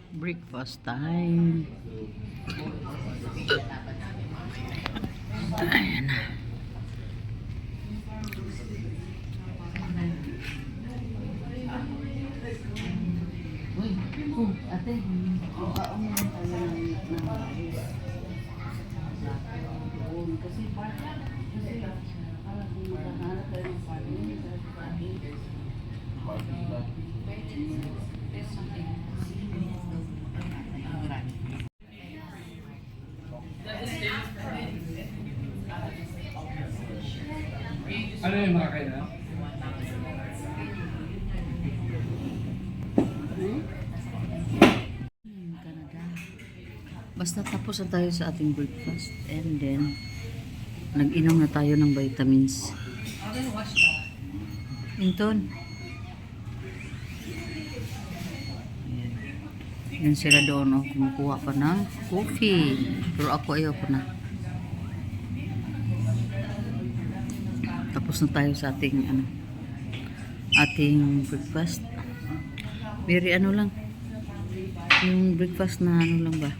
Breakfast time. Ayan na. Ate, kasi ano yung mga kailan? Canada. Basta tapos na tayo sa ating breakfast and then nag-inom na tayo ng vitamins. Inton. Ayan. Yan sila doon, oh, kumukuha pa ng coffee. Pero ako ayaw pa na. Tapos na tayo sa ating ating breakfast. Very ano lang. Yung breakfast na ano lang ba?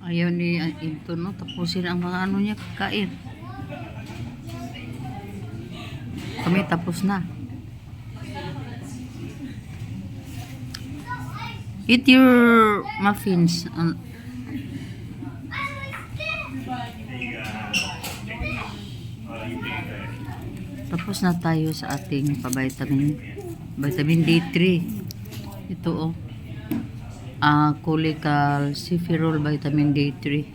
Ayaw ni Inton, no? Tapusin ang mga ano niya kakain. Kami tapos na. Eat your muffins. Tapos na tayo sa ating vitamin D3. Ito oh. Cholecalciferol vitamin D3.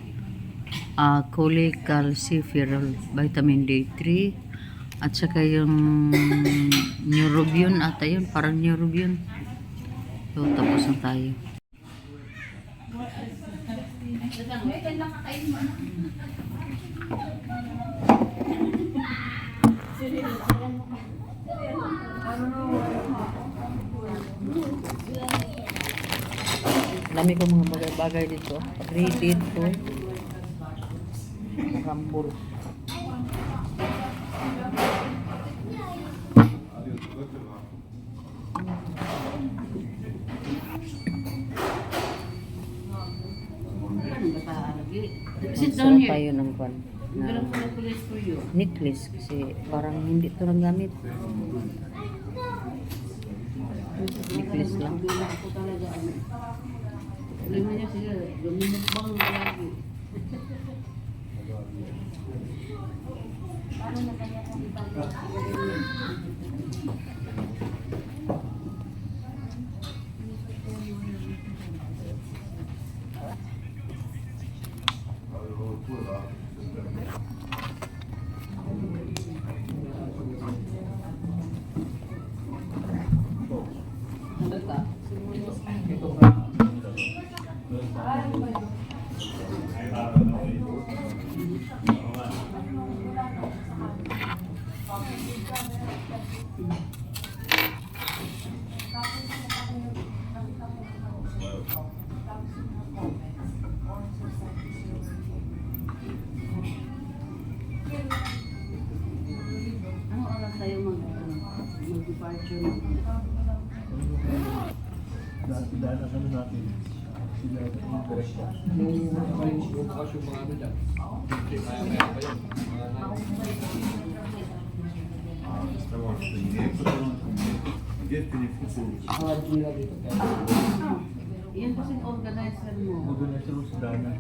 Cholecalciferol vitamin D3 at saka yung Neurobion ata yun, parang Neurobion. So tapos na tayo. Dami ko mga bagay-bagay dito. Ready to rambol. So tayo ng kwan na necklace kasi parang hindi ito lang gamit. Necklace lang. Lima niya sila, lumimukbang lagi. Paano na kaya kung ibalik? Ano oras tayo mag-departure? Dahil na kami natin. Sila yung direkta. Yung bukas yung mga ano dyan. Kaya pa yun. Yan kasi organizer mo. Organizer mo si Dana.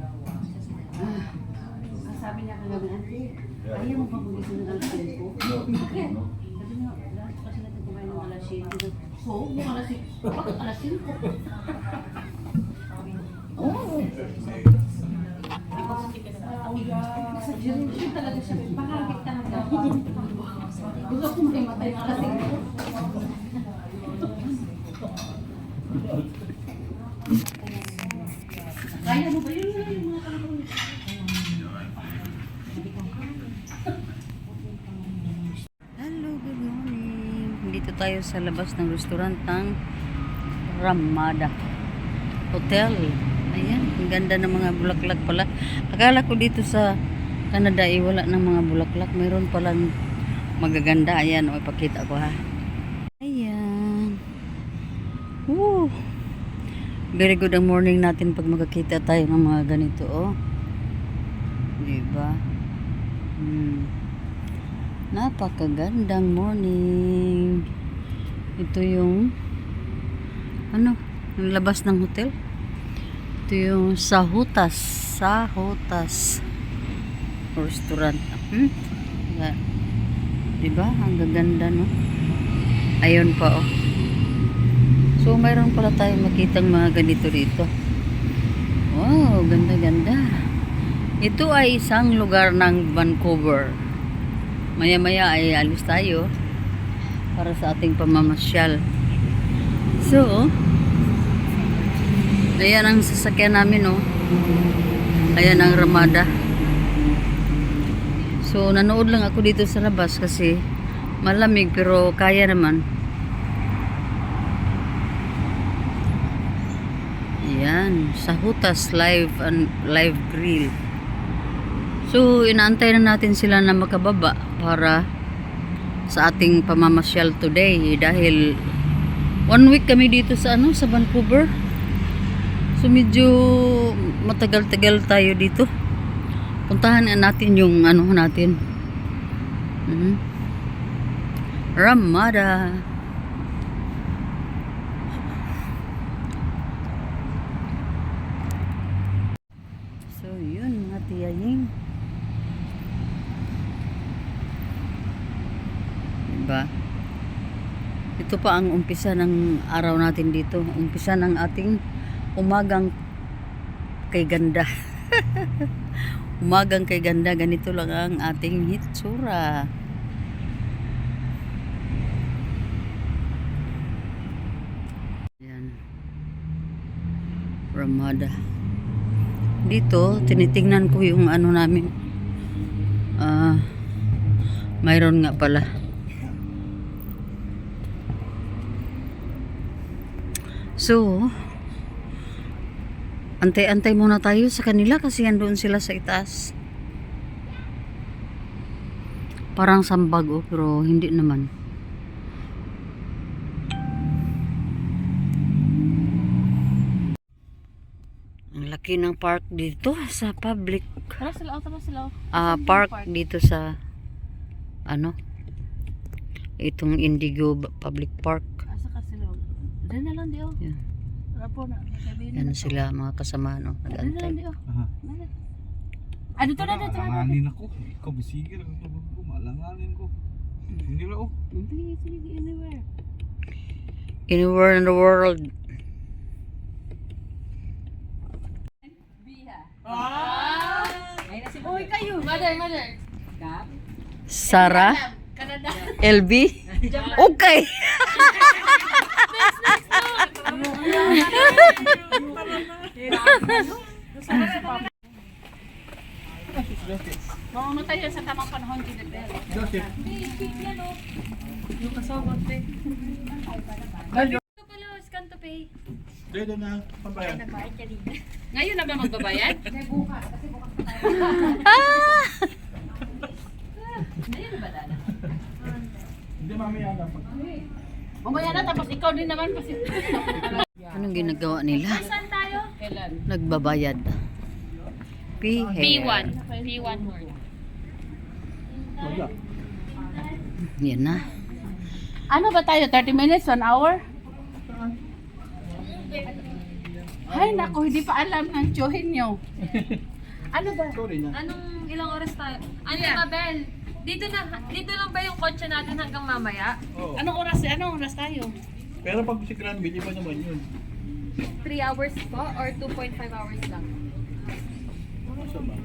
Sabi niya kagabi, Ante, ayaw mo pa pulisin ng alas 5 ko? Bakit? Sabi niya, lahat kasi natin kumain ng alas 7. So, yung alas 5? Bakit alas 5? Oo. Sa generation talaga siya, pakakit talaga. Gusto ko makimatay ng alas 5. Kaya mo ba yun? Yung mga kalabang hello, good morning. Dito tayo sa labas ng restaurant ng Ramada Hotel. Ayan, ang ganda ng mga bulaklak pala. Akala ko dito sa Canada eh, wala ng mga bulaklak. Mayroon palang magaganda. Ayan, o, ipakita ko ha. Ayan. Woo! Very good ang morning natin pag magkakita tayo ng mga ganito, oh. Diba? Napakagandang morning. Ito yung ano, yung labas ng hotel. Ito yung Sahutas restaurant. Diba? Ang gaganda, no? Ayun pa, oh. So, mayroon pala tayong makitang mga ganito rito. Wow, ganda-ganda. Ito ay isang lugar ng Vancouver. Maya-maya ay alis tayo para sa ating pamamasyal. So, ayan ang sasakyan namin, oh. Ayan ang Ramada. So, nanood lang ako dito sa labas kasi malamig pero kaya naman. Ayan, Sahutas live grill. So, inaantay na natin sila na makababa para sa ating pamamasyal today dahil 1 week kami dito sa sa Vancouver. So, medyo matagal-tagal tayo dito. Puntahan natin yung natin. Ramada. So, yun mga tiyaying. Diba? Ito pa ang umpisa ng araw natin dito. Umpisa ng ating umagang kay ganda. Umagang kay ganda. Ganito lang ang ating hitsura. Yan. Ramada. Dito, tinitingnan ko yung namin. Mayroon nga pala. So, antay-antay muna tayo sa kanila kasi andoon sila sa itaas. Parang sambag, oh, pero hindi naman. Ang laki ng park dito sa public. Tara sila, Park dito sa itong Indigo Public Park. Asa ka sila? Diyan na lang di oh. Yan. Rapo na. Yan sila mga kasama, no? Diyan na lang Nag-antay. di oh. Ano to na dito? Alanganin ako. Ikaw bisigil ako ko. Maalanganin ko. Hindi na oh. Sige, anywhere. Anywhere in the world. Uy kayo. Mother. Sarah? Canada. LB? Okay. Mamamatay yan sa tamang panahon, Ginebel. Yung kasabot, eh. Ito pala, scan to pay. Dito na. Pambayan. Ngayon na ba magbabayad? Ngayon na ba, Dana? Hindi mamaya na. Mamaya na, tapos ikaw din naman kasi. Anong ginagawa nila? Saan tayo? Kailan? Nagbabayad. P1 word. Wala. Yan na. Ano ba tayo? 30 minutes? 1 hour? Ay, naku, hindi pa alam ng tsuhin nyo. Ano ba? Sorry na. Anong ilang oras tayo? Ano Mabel? Dito lang ba yung kotse natin hanggang mamaya? Oo. Anong oras tayo? Pero pag si Granville, iba naman yun. 3 hours po or 2.5 hours lang? Ano sa ba?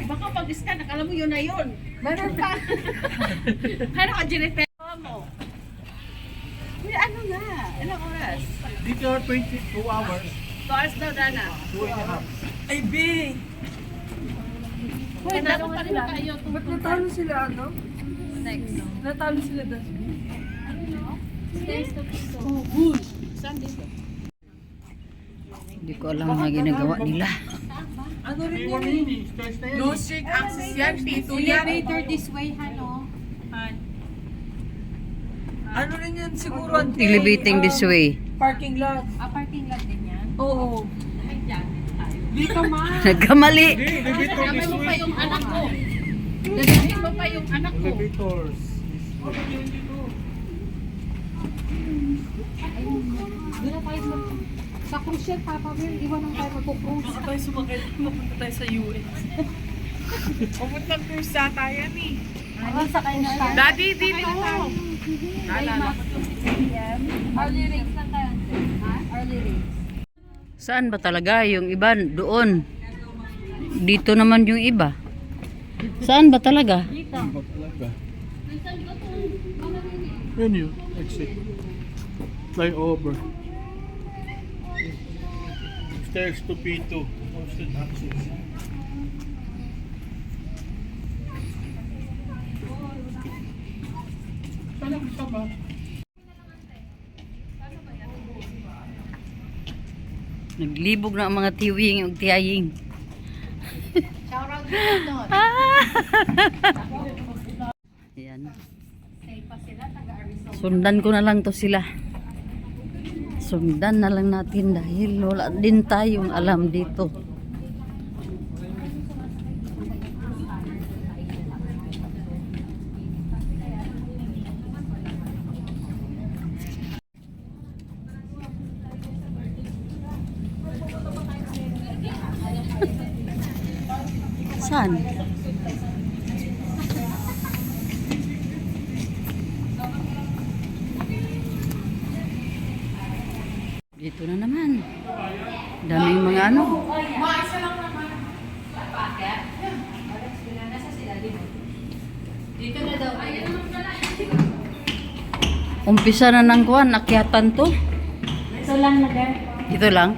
Baka pag-scan, akala mo yun na yun. Meron pa. Ano ka, Jennifer? Mo. Uy, ano na? Ilang oras? Dito 22 hours. 2 hours daw, Dana. 2 and a half. Ay, B! Uy, dapat pa rin kayo. Ba't natalo sila Next. Natalo sila doon. Stairs to Piso. Good. Saan dito? Hindi ko alam mga ginagawa nila. Ano rin yan eh? No street access yan, P2 yan. Elevator this way, Hano. Ano rin yan siguro? ante, Elevating this way. Parking lot. Parking lot din yan. Oo. Dito ma. Nagkamali. Gamay mo pa yung anak ko. Gamay mo pa yung anak ko. Elevators. Doon na tayo sa cruise ship, Papa Will. Iwan lang tayo magpo-cruise. Baka tayo sumakay. Mapunta tayo sa US. Pumunta cruise sa tayo eh. Sa kayo na tayo. Daddy, dito. Naalala ko. Early rates lang kayo. Early race. Saan ba talaga yung iba? Doon. Dito naman yung iba. Saan ba talaga? Ano ba talaga? Yun yun. Exit. Flyover. Stairs to P2. Posted access. Saan ang isa ba? Naglibog na ang mga tiwing ug tiyaying. Shout out dito. Ayan. Safe pa sila, taga-Arizona. Sundan ko na lang to sila. Sundan na lang natin dahil wala din tayong alam dito. Saan? Dito na naman. Daming mga ano. Dito na daw. Umpisa na ng kuwan, akyatan to. Ito lang na there. Ito lang.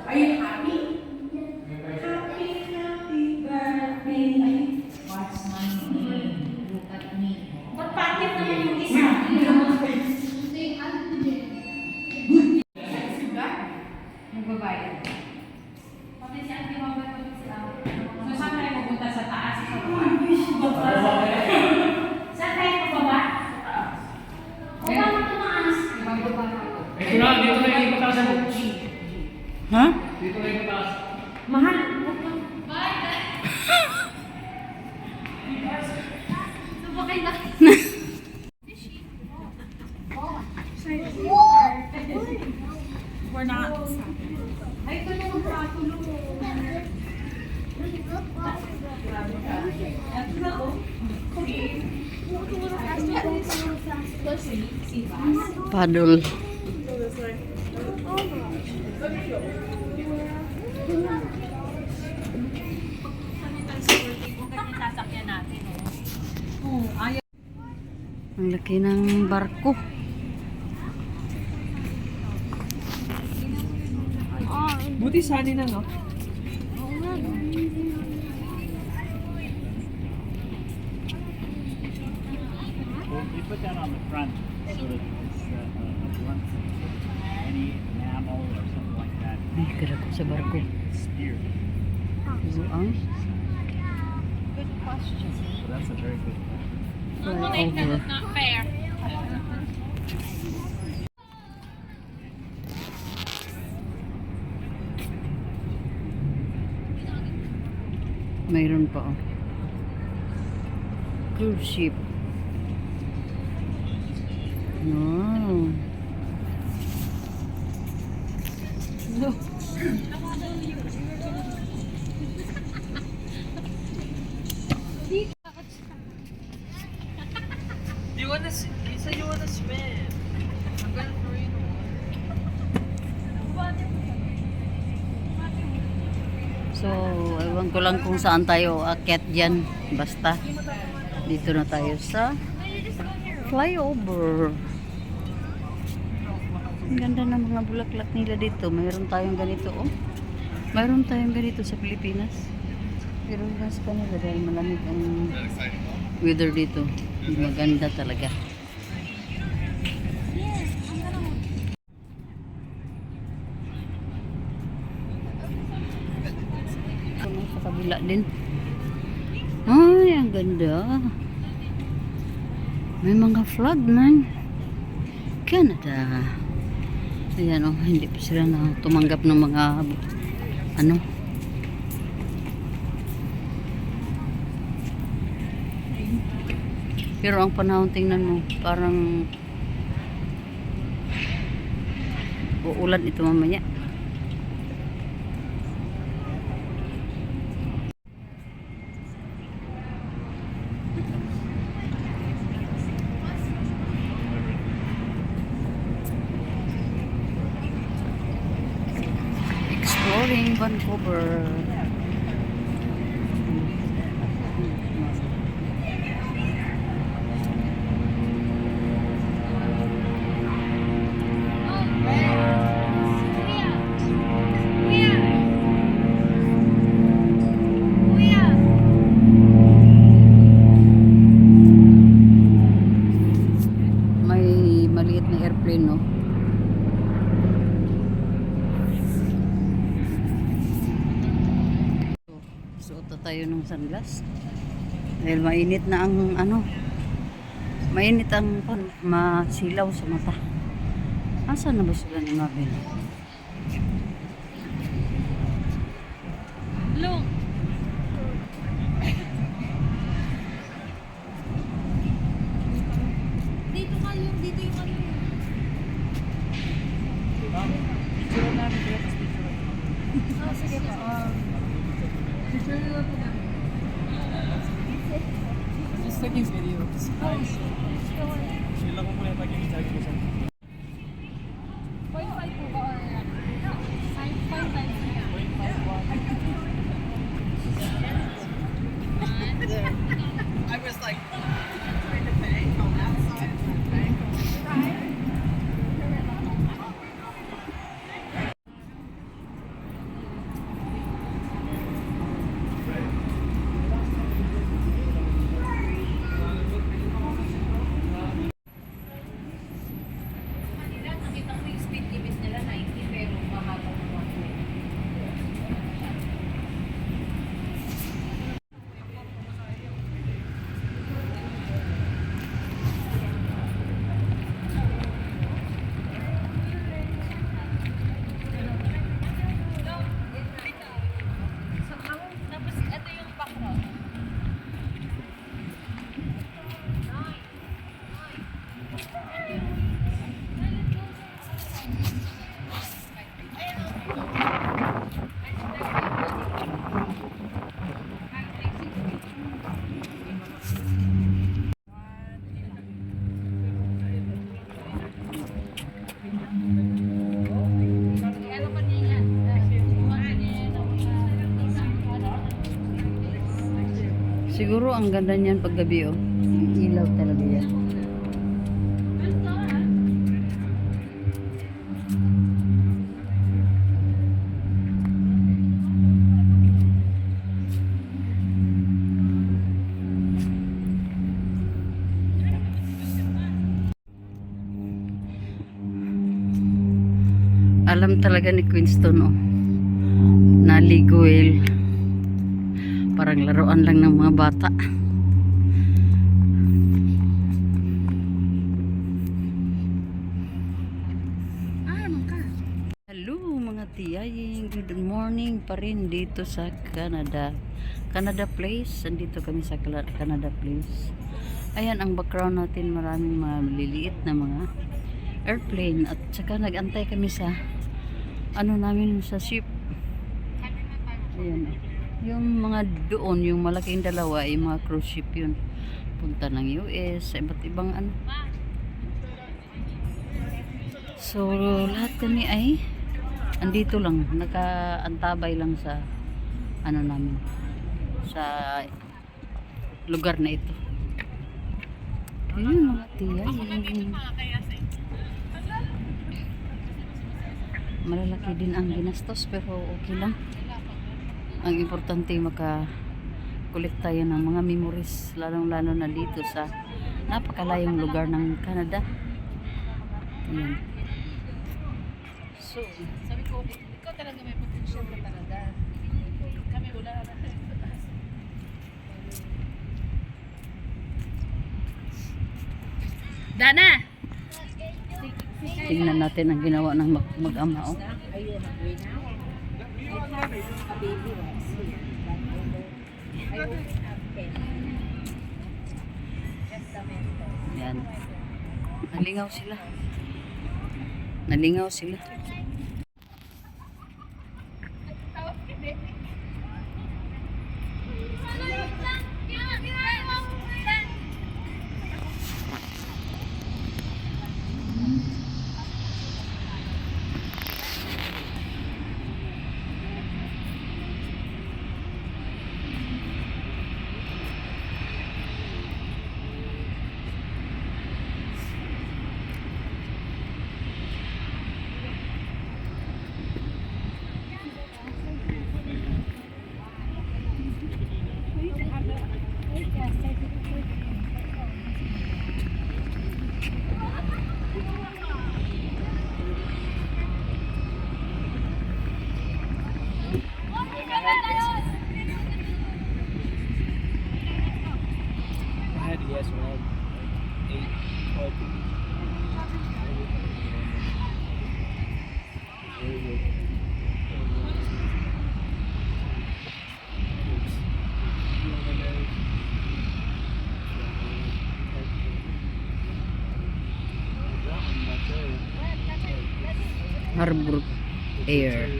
Are you happy? Happy birthday. What's my name? Look at me. Ba't bakit naman yung isa? Nagbabayad. Pati si Auntie Robert ko si So, saan tayo pupunta sa taas? Sa baba? Saan tayo pababa? Baba mo tumaas. Ibababa mo. Ito na, dito na yung ipataas mo. Ha? Dito na yung ipataas. Mahal. Subakay na. We're not. Ay, ito na yung patulong. Paddle. Sasakyan natin. Ang laki ng barko. Buti sani na, no? Well, we put that on the front so that it's a blunt, any mammal or something like that. Ay, kira ko sa barko. Spear. Ang So that's a very good one. flyover. Not fair. Mayroon pa oh. Cruise ship. Wow. Di ko Ewan ko lang kung saan tayo aakyat dyan. Basta, dito na tayo sa flyover. Ang ganda ng mga bulaklak nila dito. Mayroon tayong ganito, oh. Mayroon tayong ganito sa Pilipinas. Pero mas kanila dahil malamig ang weather dito. Maganda talaga. Sa kabila din. Ay, ang ganda. May mga flag man. Canada. Ayan, oh, hindi pa sila na tumanggap ng mga ano. Pero ang panahon, tingnan mo, parang uulan ito mamaya. Exploring Vancouver. May maliit na airplane, no? Suot na tayo ng sunglass. Dahil mainit na ang ano. Mainit ang masilaw sa mata. Asan na ba sila ni Mabel? Look. Dito kayo, dito yung ano. Oh, sige po. Picture nyo po kami. Just taking videos. Sila ko muna taking videos. 0.5 po ba or 0.5? I was like, Nakita ko yung speed limit nila 90 pero mahaba ng 120. Tapos ito yung background. Siguro ang ganda niyan pag gabi, oh. Yung ilaw talaga yan. Alam talaga ni Queenstown, oh. Naligoel. Parang laruan lang ng mga bata. Hello mga tiyaying, good morning pa rin dito sa Canada. Canada Place, andito kami sa Canada Place. Ayan ang background natin, maraming mga maliliit na mga airplane at saka nag-antay kami sa ano namin sa ship. Ayan. Yung mga doon, yung malaking dalawa, yung mga cruise ship yun. Punta ng US, iba't ibang ano. So, lahat kami ay andito lang, nakaantabay lang sa ano namin. sa lugar na ito. Ayun mga tiyay. Malalaki din ang ginastos pero okay lang. Ang importante makakulit tayo ng mga memories, lalong-lalo na dito sa napakalayong lugar ng Canada. Ayan. So, Sabi ko, ikaw talaga may potential ka talaga. Kami wala na. Dana! tingnan natin ang ginawa ng mag-ama. Oh. Yan. Nalingaw sila. Nalingaw sila. I had to guess around 8, 12 people. Very good. Harbor Air.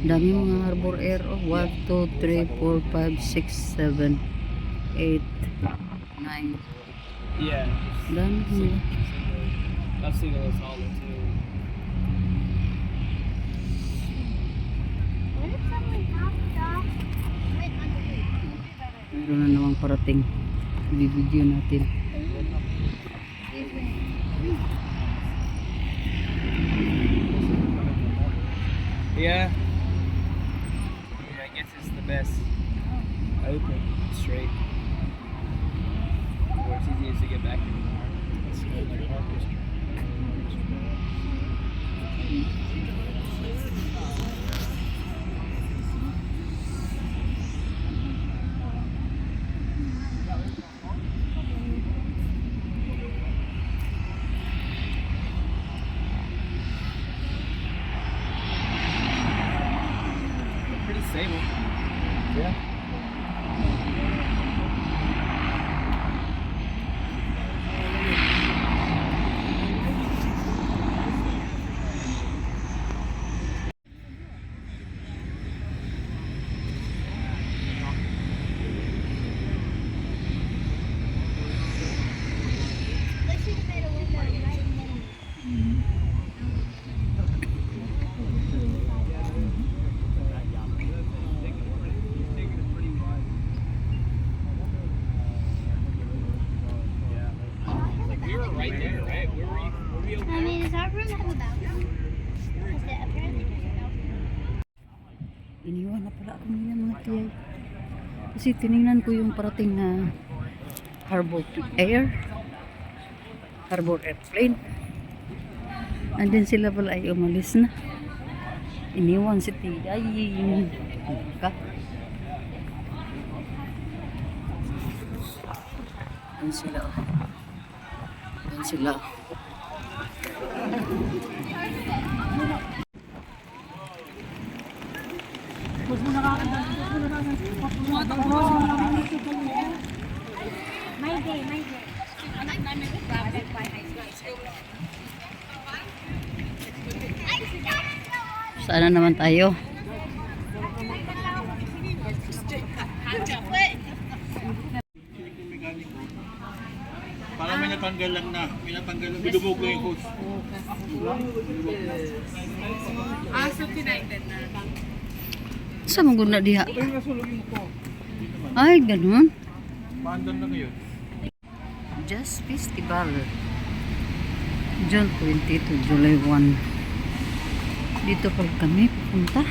Dami mga Harbor Air. Oh, 1, 2, 3, 4, 5, 6, 7, 8, 9. Yeah. Dami nila. I've seen those all too. Meron na namang parating. Bibidyo natin. Yeah. I guess it's the best. Open, straight. Or it's easiest to get back in the car. Let's go to the park district. Pretty stable. Yeah. We were right there, right? Were we over I mean, does our room have a balcony? Because apparently there's a balcony. Iniwan na pala ako nila mga tiyay. Kasi tinignan ko yung parating na Harbor Air. Harbor Airplane. And then sila pala ay umalis na. Iniwan si tiyay. Ka. Ayan sila. Ayan sila. My day. Saan na naman tayo? Para may natanggal lang na. May natanggal lang. Bidubog lang yung coach. Ah, so tinighten na. Sa maguna diha. Ito yung nasulugin ko. Ay, ganun. Paandan na ngayon. Jazz Festival. June 22, July 1. Dito pala kami pupunta.